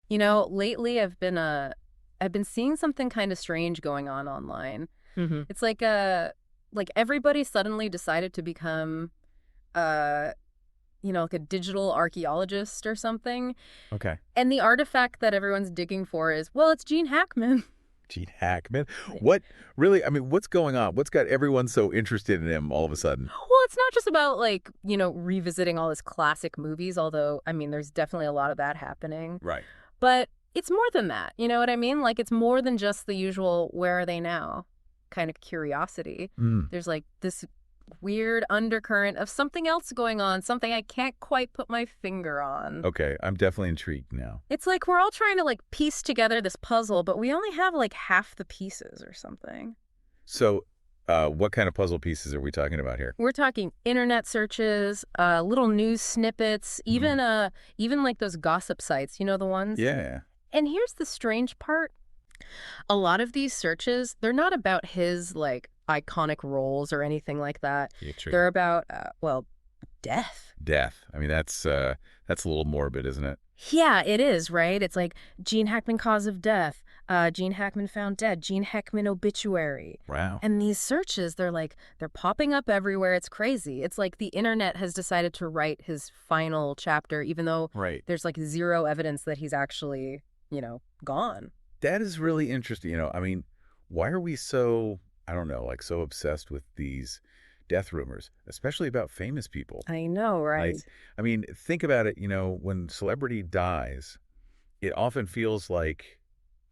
Lately I've been seeing something kind of strange going on online. Hmm. It's like everybody suddenly decided to become uh like a digital archaeologist or something. Okay. And the artifact that everyone's digging for is, well, it's Gene Hackman. Gene Hackman. What really? I mean, what's going on? What's got everyone so interested in him all of a sudden? Well, it's not just about revisiting all his classic movies, although I mean there's definitely a lot of that happening. Right. But it's more than that. You know what I mean? Like it's more than just the usual where are they now kind of curiosity. Mm. There's like this weird undercurrent of something else going on, something I can't quite put my finger on. Okay, I'm definitely intrigued now. It's like we're all trying to like piece together this puzzle, but we only have like half the pieces or something. So, what kind of puzzle pieces are we talking about here? We're talking internet searches, little news snippets, even like those gossip sites, you know the ones? Yeah. And here's the strange part. A lot of these searches, they're not about his like iconic roles or anything like that. Yeah, true. They're about death. Death. I mean, that's a little morbid, isn't it? Yeah, it is, right? It's like Gene Hackman cause of death, Gene Hackman found dead, Gene Hackman obituary. Wow. And these searches, they're popping up everywhere. It's crazy. It's like the internet has decided to write his final chapter, even though Right. there's like zero evidence that he's actually, gone. That is really interesting. I mean, why are we so, I don't know, like so obsessed with these death rumors, especially about famous people? I know, right? Like, I mean, think about it, when celebrity dies, it often feels like,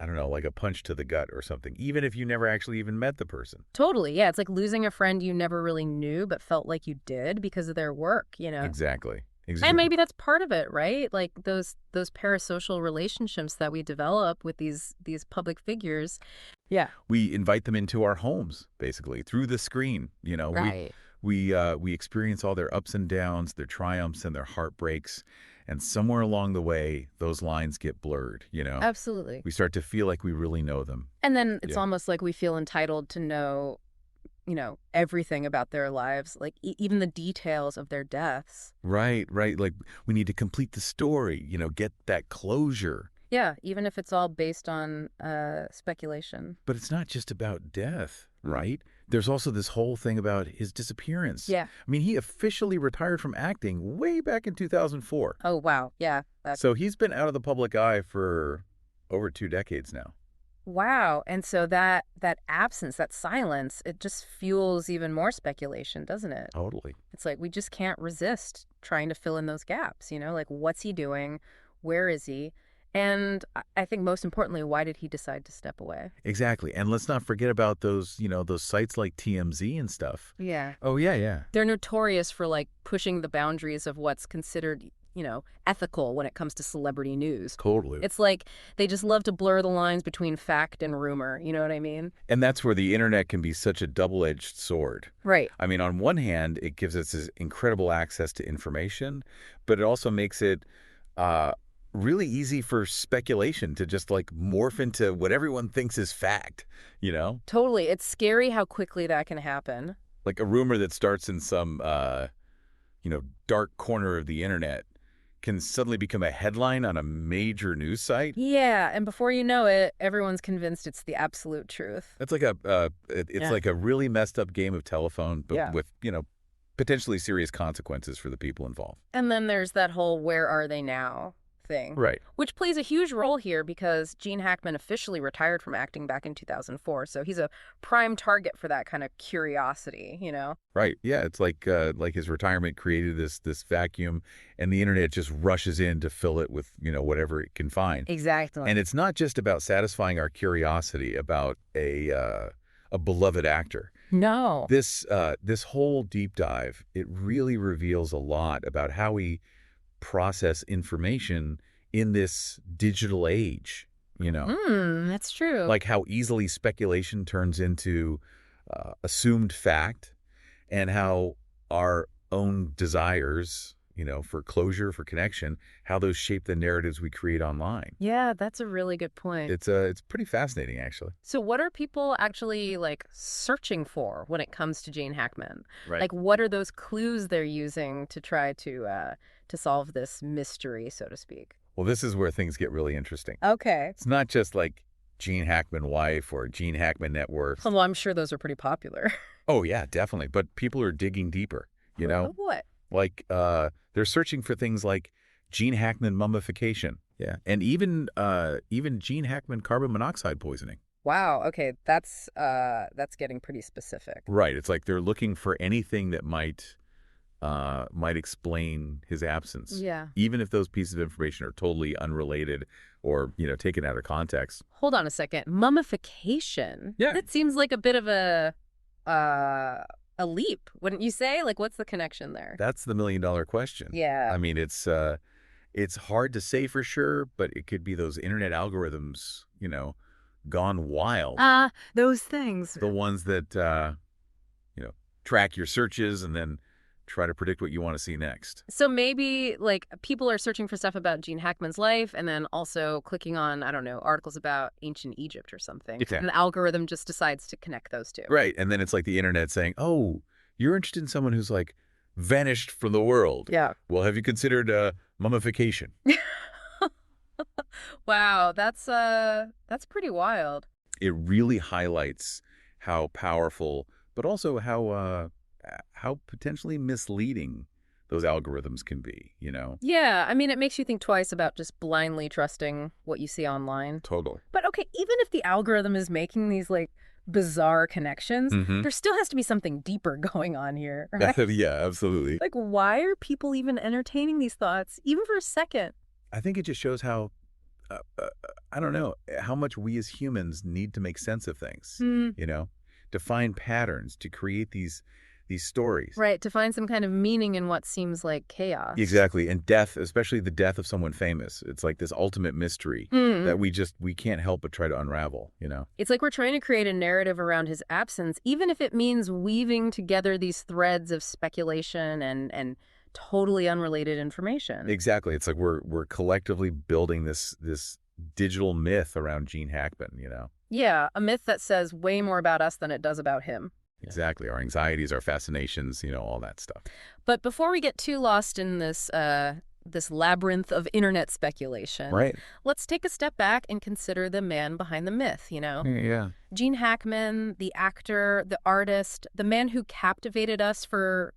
I don't know, like a punch to the gut or something, even if you never actually even met the person. Totally. Yeah, it's like losing a friend you never really knew but felt like you did because of their work. Exactly. And Exactly. maybe that's part of it, right? Like those parasocial relationships that we develop with these public figures. Yeah. We invite them into our homes, basically, through the screen. Right. We experience all their ups and downs, their triumphs and their heartbreaks. And somewhere along the way, those lines get blurred. Absolutely. We start to feel like we really know them. And then it's Yeah. almost like we feel entitled to know, everything about their lives, like even the details of their deaths. Right. Like we need to complete the story, get that closure. Yeah, even if it's all based on speculation. But it's not just about death, right? There's also this whole thing about his disappearance. Yeah. I mean, he officially retired from acting way back in 2004. Oh, wow. Yeah. So he's been out of the public eye for over 2 decades now. Wow. And so that absence, that silence, it just fuels even more speculation, doesn't it? Totally. It's like we just can't resist trying to fill in those gaps, like what's he doing? Where is he? And I think most importantly, why did he decide to step away? Exactly. And let's not forget about those sites like TMZ and stuff. Yeah. Oh, yeah. They're notorious for like pushing the boundaries of what's considered, ethical when it comes to celebrity news. Totally. It's like they just love to blur the lines between fact and rumor. You know what I mean? And that's where the internet can be such a double-edged sword. Right. I mean, on one hand, it gives us this incredible access to information, but it also makes it really easy for speculation to just like morph into what everyone thinks is fact. Totally. It's scary how quickly that can happen. Like a rumor that starts in some, dark corner of the internet can suddenly become a headline on a major news site. Yeah, and before you know it, everyone's convinced it's the absolute truth. That's like it's like a really messed up game of telephone, but with, potentially serious consequences for the people involved. And then there's that whole where are they now thing. Right. Which plays a huge role here because Gene Hackman officially retired from acting back in 2004. So he's a prime target for that kind of curiosity. Right. Yeah. It's like his retirement created this vacuum, and the internet just rushes in to fill it with, whatever it can find. Exactly. And it's not just about satisfying our curiosity about a beloved actor. No. This whole deep dive, it really reveals a lot about how we process information in this digital age. That's true. Like how easily speculation turns into assumed fact, and how our own desires, for closure, for connection, how those shape the narratives we create online. Yeah, that's a really good point. It's pretty fascinating, actually. So what are people actually like searching for when it comes to Gene Hackman? Right. Like what are those clues they're using to try to solve this mystery, so to speak? Well, this is where things get really interesting. Okay. It's not just like Gene Hackman wife or Gene Hackman net worth. Well, I'm sure those are pretty popular. Oh, yeah, definitely. But people are digging deeper, you know? What? Like, they're searching for things like Gene Hackman mummification. Yeah. And even Gene Hackman carbon monoxide poisoning. Wow. Okay, that's getting pretty specific. Right. It's like they're looking for anything that might explain his absence. Yeah. Even if those pieces of information are totally unrelated or, taken out of context. Hold on a second. Mummification? Yeah. That seems like a bit of a leap, wouldn't you say? Like, what's the connection there? That's the million-dollar question. Yeah. I mean, it's hard to say for sure, but it could be those internet algorithms, gone wild. Those things. The ones that, track your searches and then try to predict what you want to see next. So maybe, like, people are searching for stuff about Gene Hackman's life and then also clicking on, I don't know, articles about ancient Egypt or something. Okay. And the algorithm just decides to connect those two. Right. And then it's like the internet saying, oh, you're interested in someone who's like vanished from the world. Yeah. Well, have you considered mummification? Wow, that's pretty wild. It really highlights how powerful, but also how potentially misleading those algorithms can be, Yeah, I mean, it makes you think twice about just blindly trusting what you see online. Totally. But okay, even if the algorithm is making these, like, bizarre connections, there still has to be something deeper going on here, right? Yeah, absolutely. Like, why are people even entertaining these thoughts, even for a second? I think it just shows how, I don't know, how much we as humans need to make sense of things, to find patterns, to create these stories. Right, to find some kind of meaning in what seems like chaos. Exactly. And death, especially the death of someone famous, it's like this ultimate mystery that we can't help but try to unravel, It's like we're trying to create a narrative around his absence, even if it means weaving together these threads of speculation and totally unrelated information. Exactly. It's like we're collectively building this digital myth around Gene Hackman, Yeah, a myth that says way more about us than it does about him. Exactly. Our anxieties, our fascinations, all that stuff. But before we get too lost in this labyrinth of internet speculation, Right. let's take a step back and consider the man behind the myth, Yeah. Gene Hackman, the actor, the artist, the man who captivated us for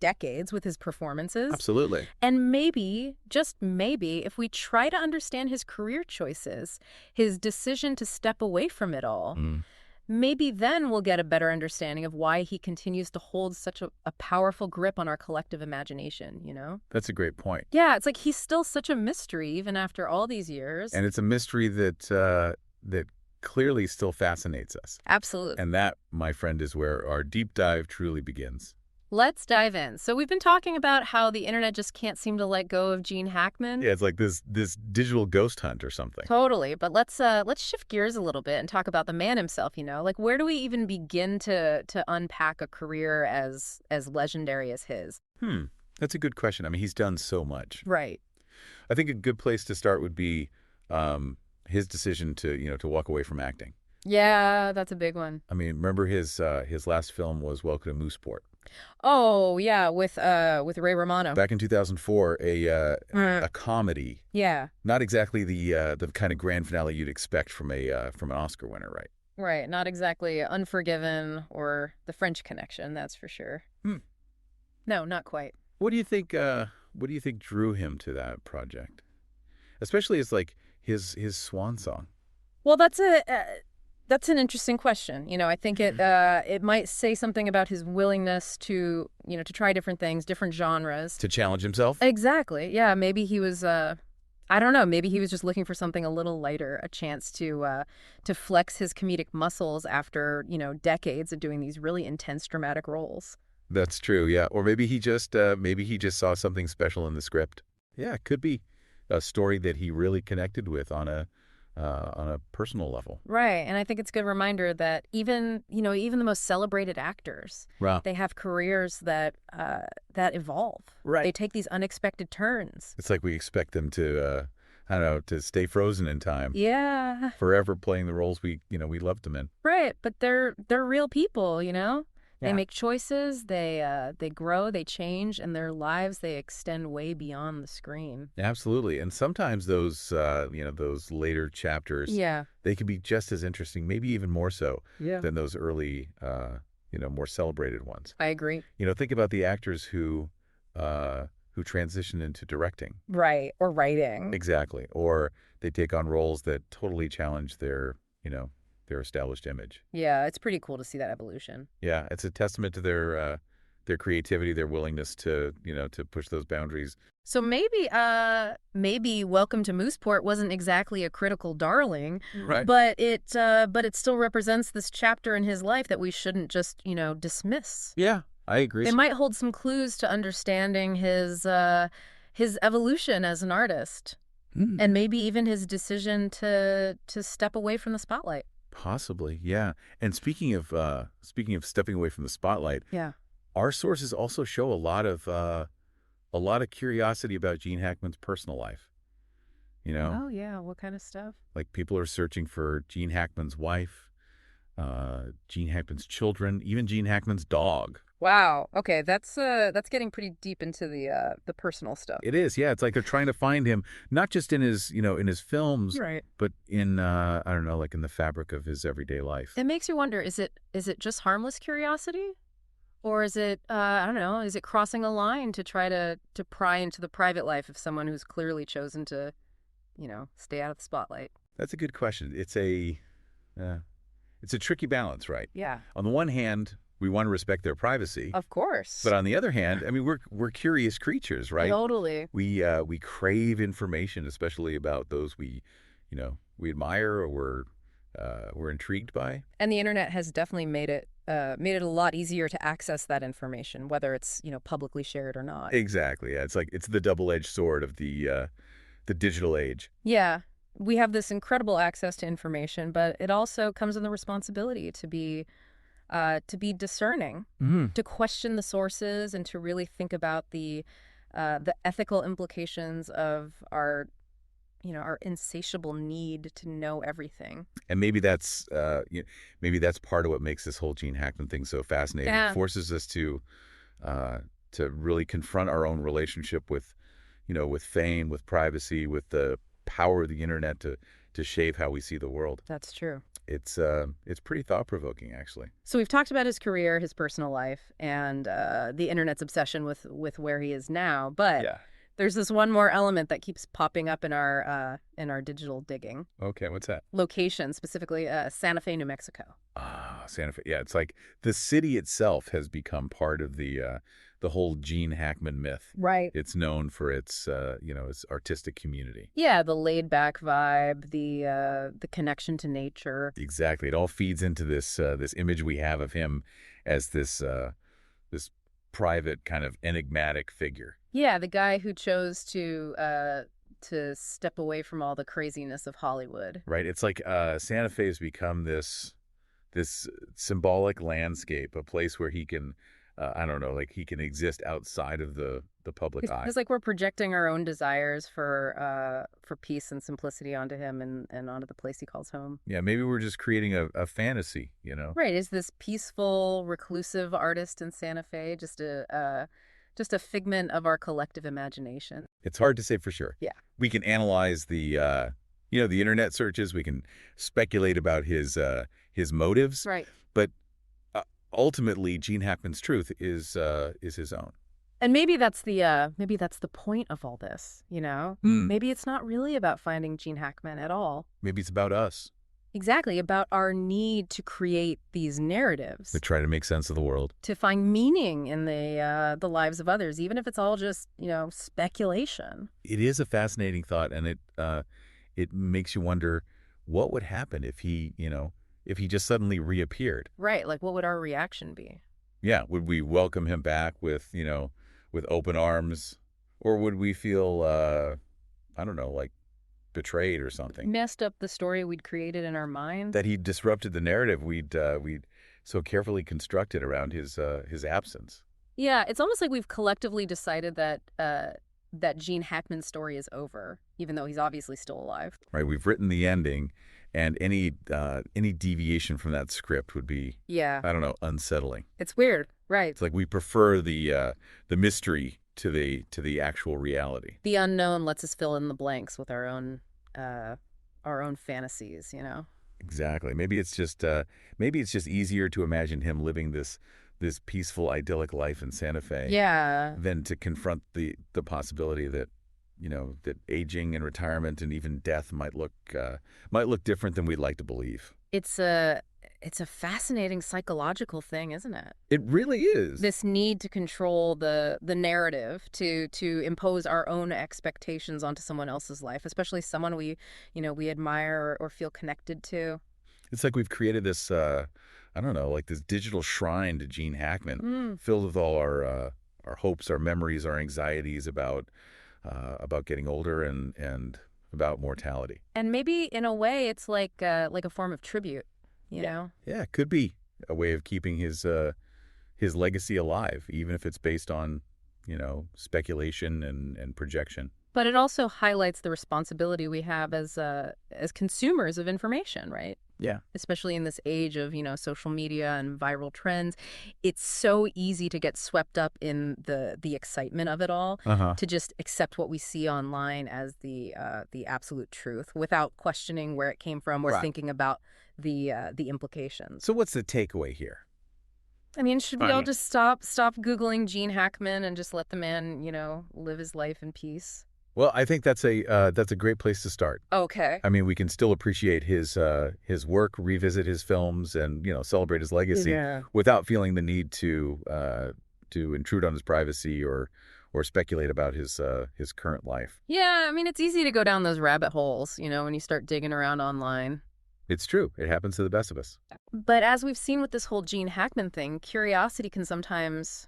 decades with his performances. Absolutely. And maybe, just maybe, if we try to understand his career choices, his decision to step away from it all, maybe then we'll get a better understanding of why he continues to hold such a powerful grip on our collective imagination, That's a great point. Yeah, it's like he's still such a mystery even after all these years. And it's a mystery that clearly still fascinates us. Absolutely. And that, my friend, is where our deep dive truly begins. Let's dive in. So we've been talking about how the internet just can't seem to let go of Gene Hackman. Yeah, it's like this digital ghost hunt or something. Totally. But let's shift gears a little bit and talk about the man himself, Like, where do we even begin to unpack a career as legendary as his? That's a good question. I mean, he's done so much. Right. I think a good place to start would be his decision to walk away from acting. Yeah, that's a big one. I mean, remember his last film was Welcome to Mooseport. Oh, yeah, with Ray Romano. Back in 2004, a comedy. Yeah. Not exactly the kind of grand finale you'd expect from an Oscar winner, right? Right. Not exactly Unforgiven or The French Connection, that's for sure. No, not quite. What do you think? What do you think drew him to that project, especially as like his swan song? Well, that's an interesting question. I think it might say something about his willingness to try different things, different genres. To challenge himself? Exactly. Yeah, maybe he was I don't know, maybe he was just looking for something a little lighter, a chance to flex his comedic muscles after, decades of doing these really intense dramatic roles. That's true, yeah. Or maybe he just saw something special in the script. Yeah, it could be a story that he really connected with on a personal level. Right. And I think it's a good reminder that even the most celebrated actors, Wow. they have careers that evolve. Right. They take these unexpected turns. It's like we expect them to, I don't know, to stay frozen in time. Yeah. Forever playing the roles we loved them in. Right. But they're real people, They Yeah. make choices, they grow, they change, and their lives, they extend way beyond the screen. Absolutely. And sometimes those, those later chapters, Yeah. they can be just as interesting, maybe even more so Yeah. than those early, more celebrated ones. I agree. Think about the actors who transition into directing. Right. Or writing. Exactly. Or they take on roles that totally challenge their established image. Yeah, it's pretty cool to see that evolution. Yeah, it's a testament to their creativity, their willingness to push those boundaries. So maybe Welcome to Mooseport wasn't exactly a critical darling, Right. but it still represents this chapter in his life that we shouldn't just, dismiss. Yeah, I agree. They might hold some clues to understanding his evolution as an artist, Mm. and maybe even his decision to step away from the spotlight. Possibly, yeah. And speaking of stepping away from the spotlight, Yeah. our sources also show a lot of curiosity about Gene Hackman's personal life. Oh yeah, what kind of stuff? Like people are searching for Gene Hackman's wife, Gene Hackman's children, even Gene Hackman's dog. Wow. Okay, that's getting pretty deep into the personal stuff. It is, yeah. It's like they're trying to find him, not just in his films, Right. but in I don't know, like in the fabric of his everyday life. It makes you wonder, is it just harmless curiosity? Or is it, I don't know, is it crossing a line to try to pry into the private life of someone who's clearly chosen to, stay out of the spotlight? That's a good question. It's a tricky balance, right? Yeah. On the one hand, we want to respect their privacy, Of course. but on the other hand, I mean, we're curious creatures, right? Totally. We crave information, especially about those we admire or we're intrigued by. And the internet has definitely made it a lot easier to access that information, whether it's, publicly shared or not. Exactly. Yeah. It's the double-edged sword of the digital age. Yeah. We have this incredible access to information, but it also comes with the responsibility to be discerning, to question the sources, and to really think about the ethical implications of our insatiable need to know everything. And maybe that's part of what makes this whole Gene Hackman thing so fascinating. Yeah. It forces us to really confront our own relationship with fame, with privacy, with the power of the internet to shape how we see the world. That's true. It's pretty thought-provoking, actually. So we've talked about his career, his personal life, and the internet's obsession with where he is now. But Yeah. there's this one more element that keeps popping up in our digital digging. Okay, what's that? Location, specifically Santa Fe, New Mexico. Ah, Santa Fe. Yeah, it's like the city itself has become part of the whole Gene Hackman myth. Right. It's known for its its artistic community. Yeah, the laid back vibe, the connection to nature. Exactly. It all feeds into this image we have of him as this private kind of enigmatic figure. Yeah, the guy who chose to step away from all the craziness of Hollywood. Right. It's like Santa Fe has become this symbolic landscape, a place where he can, I don't know, like he can exist outside of the public eye. It's like we're projecting our own desires for peace and simplicity onto him and onto the place he calls home. Yeah, maybe we're just creating a fantasy, Right. Is this peaceful, reclusive artist in Santa Fe just a figment of our collective imagination? It's hard to say for sure. Yeah. We can analyze the internet searches. We can speculate about his motives. Right. But ultimately, Gene Hackman's truth is his own. And maybe that's the point of all this, Maybe it's not really about finding Gene Hackman at all. Maybe it's about us. Exactly, about our need to create these narratives, To try to make sense of the world. to find meaning in the lives of others, even if it's all just, speculation. It is a fascinating thought, and it makes you wonder what would happen if he just suddenly reappeared. Right, like what would our reaction be? Yeah, would we welcome him back with open arms, or would we feel I don't know, like betrayed or something? Messed up the story we'd created in our minds. That he disrupted the narrative we'd so carefully constructed around his absence. Yeah, it's almost like we've collectively decided that Gene Hackman's story is over, even though he's obviously still alive. Right, we've written the ending, And any deviation from that script would be, Yeah. I don't know, unsettling. It's weird. Right. It's like we prefer the mystery to the actual reality. The unknown lets us fill in the blanks with our own fantasies, Exactly. Maybe it's just easier to imagine him living this peaceful, idyllic life in Santa Fe Yeah. than to confront the possibility that that aging and retirement and even death might look different than we'd like to believe. It's a fascinating psychological thing, isn't it? It really is. This need to control the narrative, to impose our own expectations onto someone else's life, especially someone we admire or feel connected to. It's like we've created this I don't know, like this digital shrine to Gene Hackman, filled with all our hopes, our memories, our anxieties about getting older and about mortality. And maybe in a way it's like a form of tribute, you know? Yeah, it could be a way of keeping his legacy alive, even if it's based on, speculation and projection. But it also highlights the responsibility we have as consumers of information, right? Yeah. Especially in this age of, social media and viral trends. It's so easy to get swept up in the excitement of it all, to just accept what we see online as the absolute truth without questioning where it came from or thinking about the implications. So what's the takeaway here? I mean, should we all just stop Googling Gene Hackman and just let the man, live his life in peace? Well, I think that's a great place to start. Okay. I mean, we can still appreciate his work, revisit his films, and celebrate his legacy without feeling the need to intrude on his privacy or speculate about his current life. Yeah, I mean, it's easy to go down those rabbit holes, when you start digging around online. It's true. It happens to the best of us. But as we've seen with this whole Gene Hackman thing, curiosity can sometimes,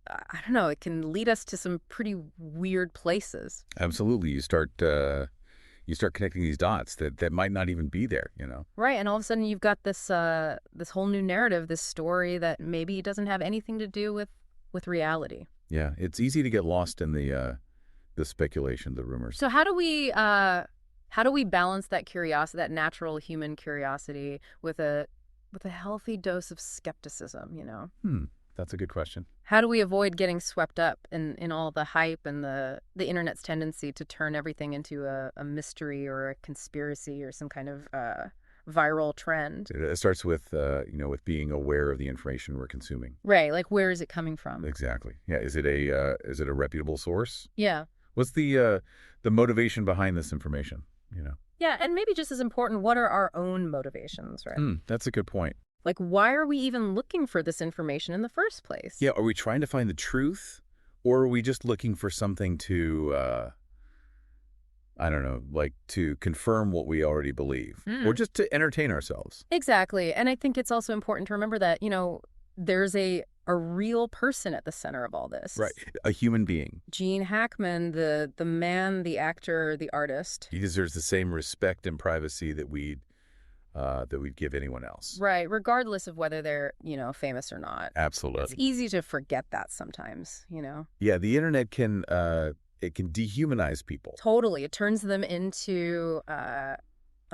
I don't know, it can lead us to some pretty weird places. Absolutely. You start connecting these dots that might not even be there, Right, and all of a sudden you've got this whole new narrative, this story that maybe doesn't have anything to do with reality. Yeah, it's easy to get lost in the speculation, the rumors. So how do we balance that curiosity, that natural human curiosity, with a healthy dose of skepticism, That's a good question. How do we avoid getting swept up in all the hype and the internet's tendency to turn everything into a mystery or a conspiracy or some kind of viral trend? It starts with with being aware of the information we're consuming. Right, like where is it coming from? Exactly. Yeah, is it a reputable source? Yeah. What's the motivation behind this information, Yeah, and maybe just as important, what are our own motivations, right? That's a good point. Like, why are we even looking for this information in the first place? Yeah, are we trying to find the truth, or are we just looking for something to, I don't know, like to confirm what we already believe, or just to entertain ourselves? Exactly. And I think it's also important to remember that, there's a real person at the center of all this. Right, a human being. Gene Hackman, the man, the actor, the artist. He deserves the same respect and privacy that we'd give anyone else. Right, regardless of whether they're, famous or not. Absolutely. It's easy to forget that sometimes, Yeah, the internet can dehumanize people. Totally. It turns them into, I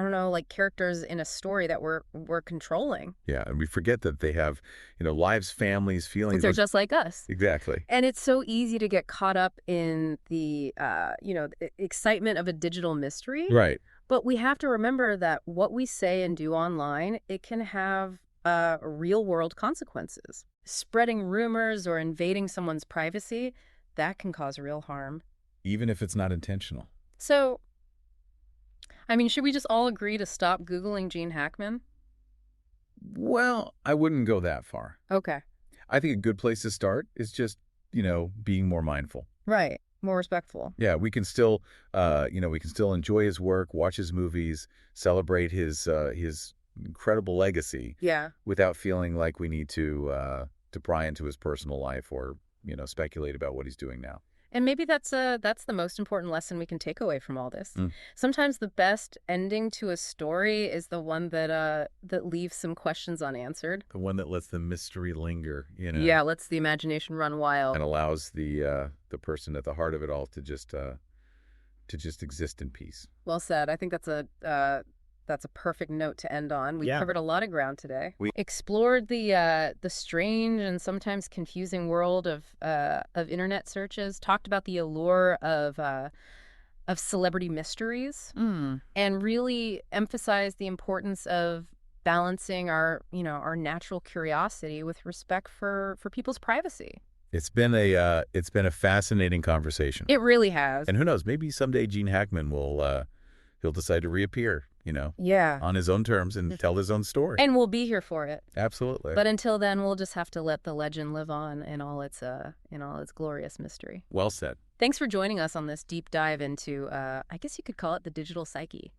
don't know, like characters in a story that we're controlling. Yeah, and we forget that they have, lives, families, feelings. They're just like us. Exactly. And it's so easy to get caught up in the, excitement of a digital mystery. Right. But we have to remember that what we say and do online, it can have real-world consequences. Spreading rumors or invading someone's privacy, that can cause real harm. Even if it's not intentional. So, I mean, should we just all agree to stop Googling Gene Hackman? Well, I wouldn't go that far. Okay. I think a good place to start is just, being more mindful. Right. More respectful. Yeah, we can still, enjoy his work, watch his movies, celebrate his incredible legacy. Yeah. Without feeling like we need to pry into his personal life or, speculate about what he's doing now. And maybe that's the most important lesson we can take away from all this. Sometimes the best ending to a story is the one that leaves some questions unanswered. The one that lets the mystery linger, Yeah, lets the imagination run wild. And allows the person at the heart of it all to just exist in peace. Well said. I think that's That's a perfect note to end on. We Yeah. covered a lot of ground today. We explored the strange and sometimes confusing world of internet searches, talked about the allure of celebrity mysteries, and really emphasized the importance of balancing our natural curiosity with respect for people's privacy. It's been a fascinating conversation. It really has. And who knows, maybe someday Gene Hackman will he'll decide to reappear, Yeah. on his own terms and tell his own story. And we'll be here for it. Absolutely. But until then, we'll just have to let the legend live on in all its glorious mystery. Well said. Thanks for joining us on this deep dive into, I guess you could call it the digital psyche.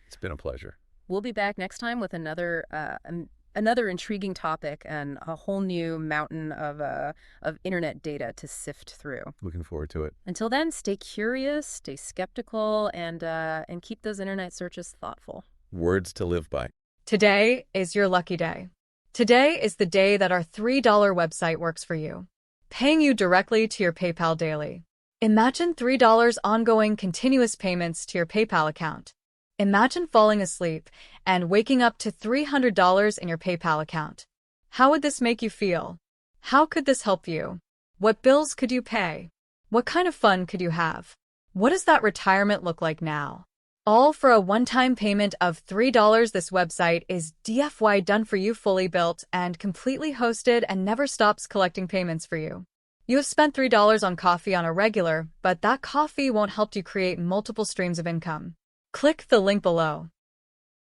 It's been a pleasure. We'll be back next time with another intriguing topic and a whole new mountain of internet data to sift through. Looking forward to it. Until then, stay curious, stay skeptical, and keep those internet searches thoughtful. Words to live by. Today is your lucky day. Today is the day that our $3 website works for you, paying you directly to your PayPal daily. Imagine $3 ongoing continuous payments to your PayPal account. Imagine falling asleep and waking up to $300 in your PayPal account. How would this make you feel? How could this help you? What bills could you pay? What kind of fun could you have? What does that retirement look like now? All for a one-time payment of $3. This website is DFY done for you, fully built and completely hosted, and never stops collecting payments for you. You have spent $3 on coffee on a regular, but that coffee won't help you create multiple streams of income. Click the link below.